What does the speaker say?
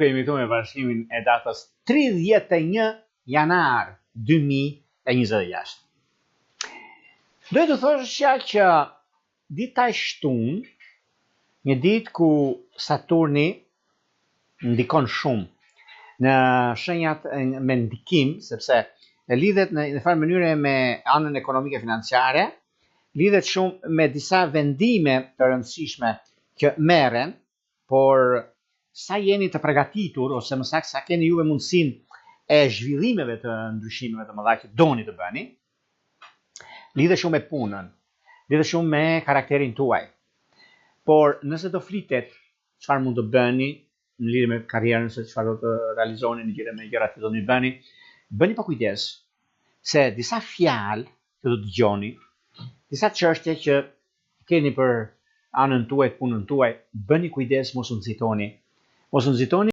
Permitu me bashkimin e datës 31 janar 2026. Dojë të thoshja që dita e shtunë, një ditë ku Saturni ndikon shumë në shenjat me ndikim, sepse lidhet në farë mënyre me anën ekonomike financiare, lidhet shumë me disa vendime të rëndësishme që merren, por sa jeni të përgatitur, ose më saktë sa keni juve mundësinë e zhvillimeve të ndryshimeve të mëdha që doni të bëni, lidhet shumë me punën, lidhet shumë me karakterin tuaj. Por nëse do flitet çfarë mund të bëni në lidhje me karrierën, se çfarë do të realizoni në lidhje me gjërat që doni bëni, bëni pa kujdes se disa fjalë që do të dëgjoni, disa çështje që keni për anën tuaj, punën tuaj, bëni kujdes mos u nxitoni. Mos u nxitoni